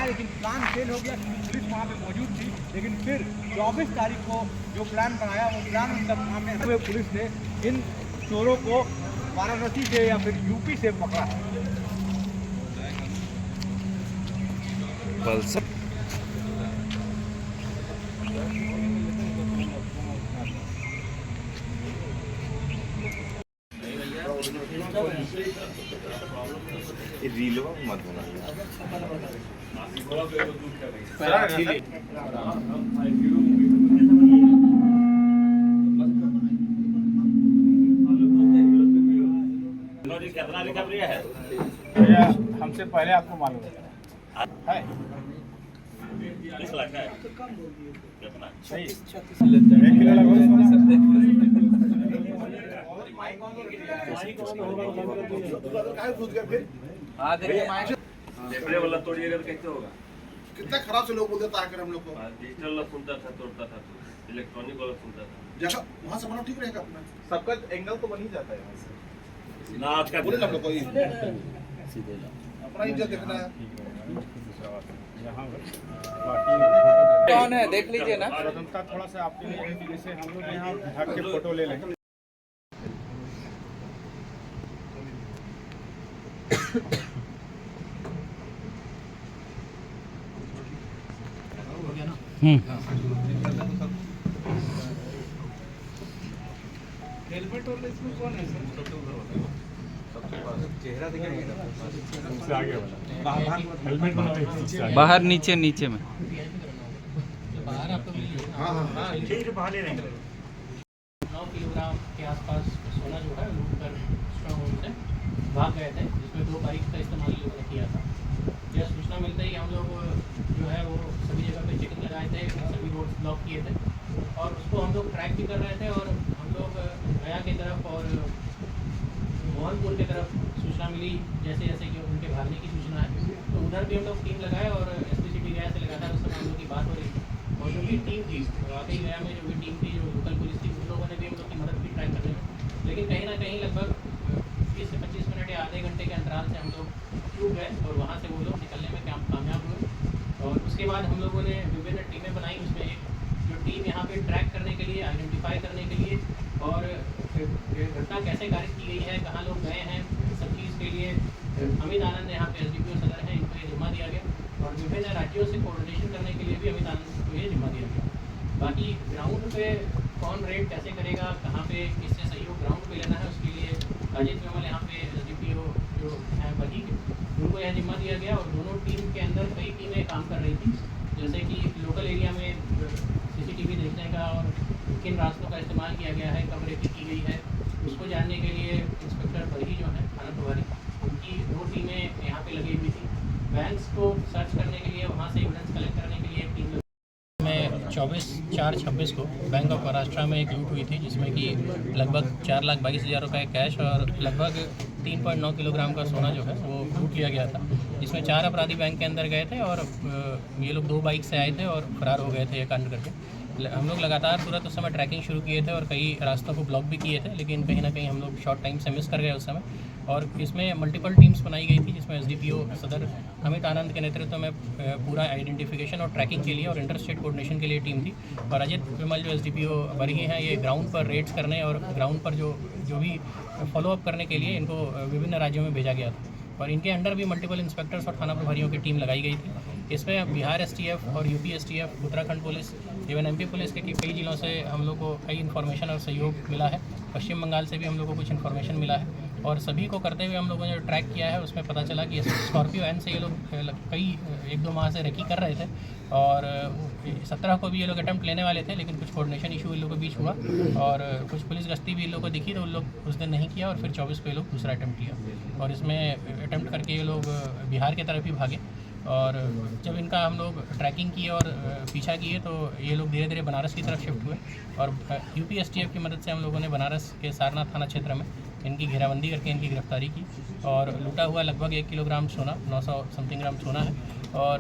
बनाया, लेकिन plan fail हो गया क्योंकि पुलिस वहाँ पे मौजूद थी। लेकिन फिर 24 तारीख को जो प्लान बनाया वो प्लान उनका कामयाब हुआ। पुलिस ने इन चोरों को वाराणसी से या फिर यूपी से पकड़ा। रीलो मत बना कितना रिकवरी है? हमसे पहले आपको मालूम है 20 लाख है कितना? सही 1 किलो पेपरे वाला तोड़िएगा तो कैसे होगा? कितना खराब से लोग बोलते थे आकर हम लोग को। डिजिटल वाला सुनता था, तोड़ता था, इलेक्ट्रॉनिक वाला सुनता था। जैसा वहाँ से बना ठीक रहेगा अपना। सबका एंगल तो बन ही जाता है वहाँ से। ना आज का बोले ना हम लोग को अपना इज्जत देखना है। कौन है देख लीजिए ना। स्वतंत्रता थोड़ा सा आपके लिए है कि जैसे हम लोग यहाँ भाग के फोटो ले लें। हेलमेट और इसमें कौन है सर? चेहरा दिखाएगा आगे वाला हेलमेट बाहर नीचे नीचे में हाँ ठीक है, बाहर ले लेंगे। 9 किलोग्राम के आसपास सोना जो है लूट कर स्ट्रॉन्ग होम से भाग गए थे, जिसमें 2 बाइक का इस्तेमाल लोगों ने किया था। यह सूचना मिलते ही हम लोग जो है वो सभी जगह पे चेकिंग लगाए थे, सभी रोड ब्लॉक किए थे और उसको हम लोग ट्रैक भी कर रहे थे। और हम लोग गया की तरफ और मोहनपुर की तरफ सूचना मिली, जैसे जैसे कि उनके भागने की सूचना है, तो उधर भी हम लोग टीम लगाए और SPCT गया से लगातार उस समय हम लोग की बात हो रही थी। और जो भी टीम थी वाकई गया में जो भी टीम थी, जो लोकल पुलिस थी, उन लोगों ने भी हम लोग की मदद की ट्रैक करने में। लेकिन कहीं ना कहीं लगभग 20 से 25 मिनट या आधे घंटे के अंतराल से हम लोग चूक गए और वहाँ से वो लोग निकलने में कामयाब हुए। और उसके बाद हम लोगों ने विभिन्न टीमें बनाई, उसमें एक जो टीम यहाँ पे ट्रैक करने के लिए, आइडेंटिफाई करने के लिए और घटना कैसे कारित की गई है, कहाँ लोग गए हैं, सब चीज़ के लिए अमित आनंद यहाँ पे SDPO सदर हैं, इनको ये जिम्मा दिया गया। और विभिन्न राज्यों से कोऑर्डिनेशन करने के लिए भी अमित आनंद को ये जिम्मा दिया गया। बाकी ग्राउंड पे कौन रेड कैसे करेगा, कहाँ पे किससे सहयोग ग्राउंड पे लेना है, उसके लिए अजित विमल यहाँ पे SDPO जो हैं बही उनको यह जिम्मा दिया गया। और दोनों टीम के अंदर कई टीमें काम कर रही थी, जैसे कि लोकल एरिया में CCTV देखने का और किन रास्तों का इस्तेमाल किया गया है, कब रेकी की गई है, उसको जानने के लिए इंस्पेक्टर बही जो है थाना प्रभारी, उनकी 2 टीमें यहाँ पे लगी हुई थी। बैंक्स को सर्च करने के लिए, वहाँ से एविडेंस कलेक्ट करने के लिए एक टीम में 24/4/26 को बैंक ऑफ महाराष्ट्र में एक लूट हुई थी, जिसमें कि लगभग 4,22,000 रुपये कैश और लगभग 3.9 किलोग्राम का सोना जो है वो लूट लिया गया था। इसमें 4 अपराधी बैंक के अंदर गए थे और ये लोग 2 बाइक से आए थे और फरार हो गए थे ये कांड करके। हम लोग लगातार तुरंत उस समय ट्रैकिंग शुरू किए थे और कई रास्तों को ब्लॉक भी किए थे, लेकिन कहीं ना कहीं हम लोग शॉर्ट टाइम से मिस कर गए उस समय। और इसमें मल्टीपल टीम्स बनाई गई थी, जिसमें SDPO सदर अमित आनंद के नेतृत्व में पूरा आइडेंटिफिकेशन और ट्रैकिंग के लिए और इंटर स्टेट कोऑर्डिनेशन के लिए टीम थी। और अजित विमल जो SDPO बरही हैं, ये ग्राउंड पर रेड्स करने और ग्राउंड पर जो भी फॉलोअप करने के लिए इनको विभिन्न राज्यों में भेजा गया था। और इनके अंडर भी मल्टीपल इंस्पेक्टर्स और थाना प्रभारियों की टीम लगाई गई थी। इसमें बिहार STF और UP STF, Uttarakhand police, even MP police के कई जिलों से हम लोग को कई इन्फॉर्मेशन और सहयोग मिला है। पश्चिम बंगाल से भी हम लोग को कुछ इन्फॉर्मेशन मिला है और सभी को करते हुए हम लोगों ने जो ट्रैक किया है उसमें पता चला कि स्कॉर्पियो एन से ये लोग कई 1-2 माह से रेकी कर रहे थे और 17 को भी ये लोग अटैम्प्ट लेने वाले थे, लेकिन कुछ कोऑर्डिनेशन इशू इन लोगों के बीच हुआ और कुछ पुलिस गश्ती भी इन लोगों को दिखी तो उन लोग उस दिन नहीं किया और फिर 24 को ये लोग दूसरा अटैम्प्ट किया। और इसमें अटैम्प्ट करके ये लोग बिहार की तरफ ही भागे और जब इनका हम लोग ट्रैकिंग किए और पीछा किए तो ये लोग धीरे धीरे बनारस की तरफ शिफ्ट हुए और UP STF की मदद से हम लोगों ने बनारस के सारनाथ थाना क्षेत्र में इनकी घेराबंदी करके इनकी गिरफ्तारी की और लूटा हुआ लगभग 1 किलोग्राम सोना, 900 समथिंग ग्राम सोना है और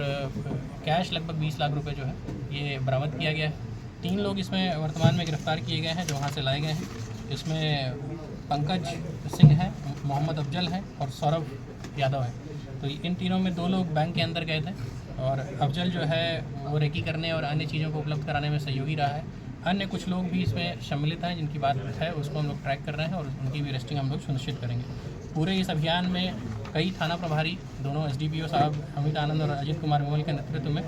कैश लगभग 20 लाख रुपए जो है ये बरामद किया गया है। 3 लोग इसमें वर्तमान में गिरफ्तार किए गए हैं जो वहाँ से लाए गए हैं। इसमें पंकज सिंह है, मोहम्मद अफजल है और सौरभ यादव है। तो इन तीनों में 2 लोग बैंक के अंदर गए थे और अफजल जो है वो रेकी करने और अन्य चीज़ों को उपलब्ध कराने में सहयोगी रहा है। अन्य कुछ लोग भी इसमें सम्मिलित हैं जिनकी बात है उसको हम लोग ट्रैक कर रहे हैं और उनकी भी अरेस्टिंग हम लोग सुनिश्चित करेंगे। पूरे इस अभियान में कई थाना प्रभारी दोनों SDPO साहब अमित आनंद और अजित कुमार विमल के नेतृत्व में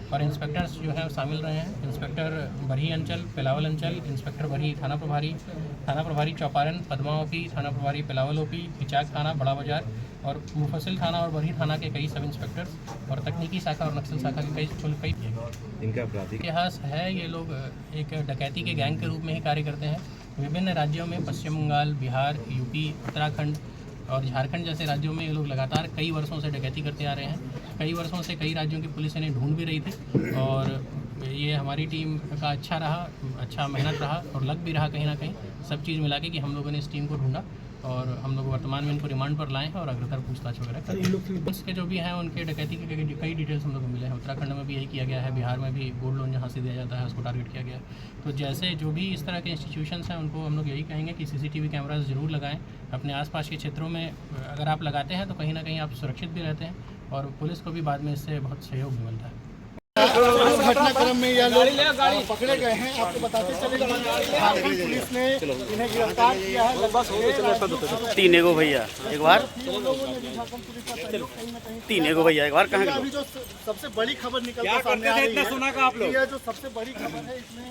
और इंस्पेक्टर्स जो हैं शामिल रहे हैं। इंस्पेक्टर बरही अंचल, पेलावल अंचल, इंस्पेक्टर बरही थाना प्रभारी चौपारण, पद्मा OP, थाना प्रभारी पेलावल OP, इचाक थाना, बड़ा बाजार और मुफस्सिल थाना और बरही थाना के कई सब इंस्पेक्टर्स और तकनीकी शाखा और नक्सल शाखा के कई इनका आपराधिक इतिहास है। ये लोग एक डकैती के गैंग के रूप में ही कार्य करते हैं। विभिन्न राज्यों में पश्चिम बंगाल, बिहार, UP, उत्तराखंड और झारखंड जैसे राज्यों में ये लोग लगातार कई वर्षों से डकैती करते आ रहे हैं। कई वर्षों से कई राज्यों की पुलिस इन्हें ढूंढ भी रही थी और ये हमारी टीम का अच्छा मेहनत रहा और लग भी रहा कहीं ना कहीं सब चीज़ मिला के कि हम लोगों ने इस टीम को ढूंढा और हम लोग वर्तमान में इनको रिमांड पर लाए हैं और अग्रतर पूछताछ वगैरह कर उसके जो भी हैं उनके डकैती के कई डिटेल्स हम लोग को मिले हैं। उत्तराखंड में भी यही किया गया है, बिहार में भी गोल्ड लोन जहाँ से दिया जाता है उसको टारगेट किया गया है। तो जैसे जो भी इस तरह के इंस्टीट्यूशंस हैं उनको हम लोग यही कहेंगे कि CCTV कैमराज ज़रूर लगाएं अपने आसपास के क्षेत्रों में। अगर आप लगाते हैं तो कहीं ना कहीं आप सुरक्षित भी रहते हैं और पुलिस को भी बाद में इससे बहुत सहयोग भी मिलता है। घटनाक्रम में यह लोग पकड़े गए हैं। आपको बताते चले झारखंड पुलिस ने इन्हें गिरफ्तार किया है। लगभग 3 एगो भैया एक बार, झारखंड पुलिस का सहयोग कहीं ना कहीं 3 एगो भैया एक बार कहाँ अभी जो सबसे बड़ी खबर निकल कर सामने आ रही है, सोना का आप लोग यह जो सबसे बड़ी खबर है इसमें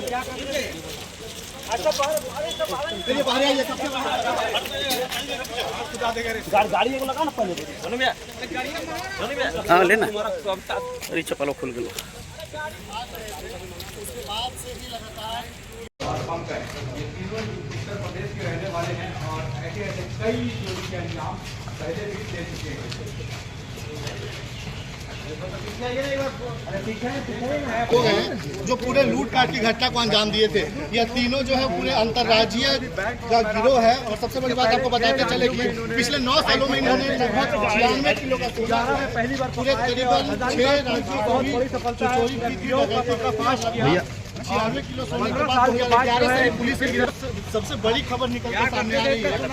क्या करेंगे? बाहर आइए, सबसे गाड़ी एगो लगा ना पहले हाँ लेना। अरे चप्पलों खुल गया। ये तीनों उत्तर प्रदेश के रहने वाले हैं और ऐसे कई चोरी के अंजाम पहले भी दे चुके हैं। वो हैं जो पूरे लूटपाट की घटना को अंजाम दिए थे। यह तीनों जो है पूरे अंतर्राज्यीय का गिरोह है और सबसे बड़ी बात आपको बताते चले कि पिछले 9 सालों में इन्होंने लगभग 96 किलो का सोना पूरे करीबन 6 राज्यों को चोरी की थी। 96 किलो सोने के बाद पुलिस की सबसे बड़ी खबर निकल कर सामने आ रही है।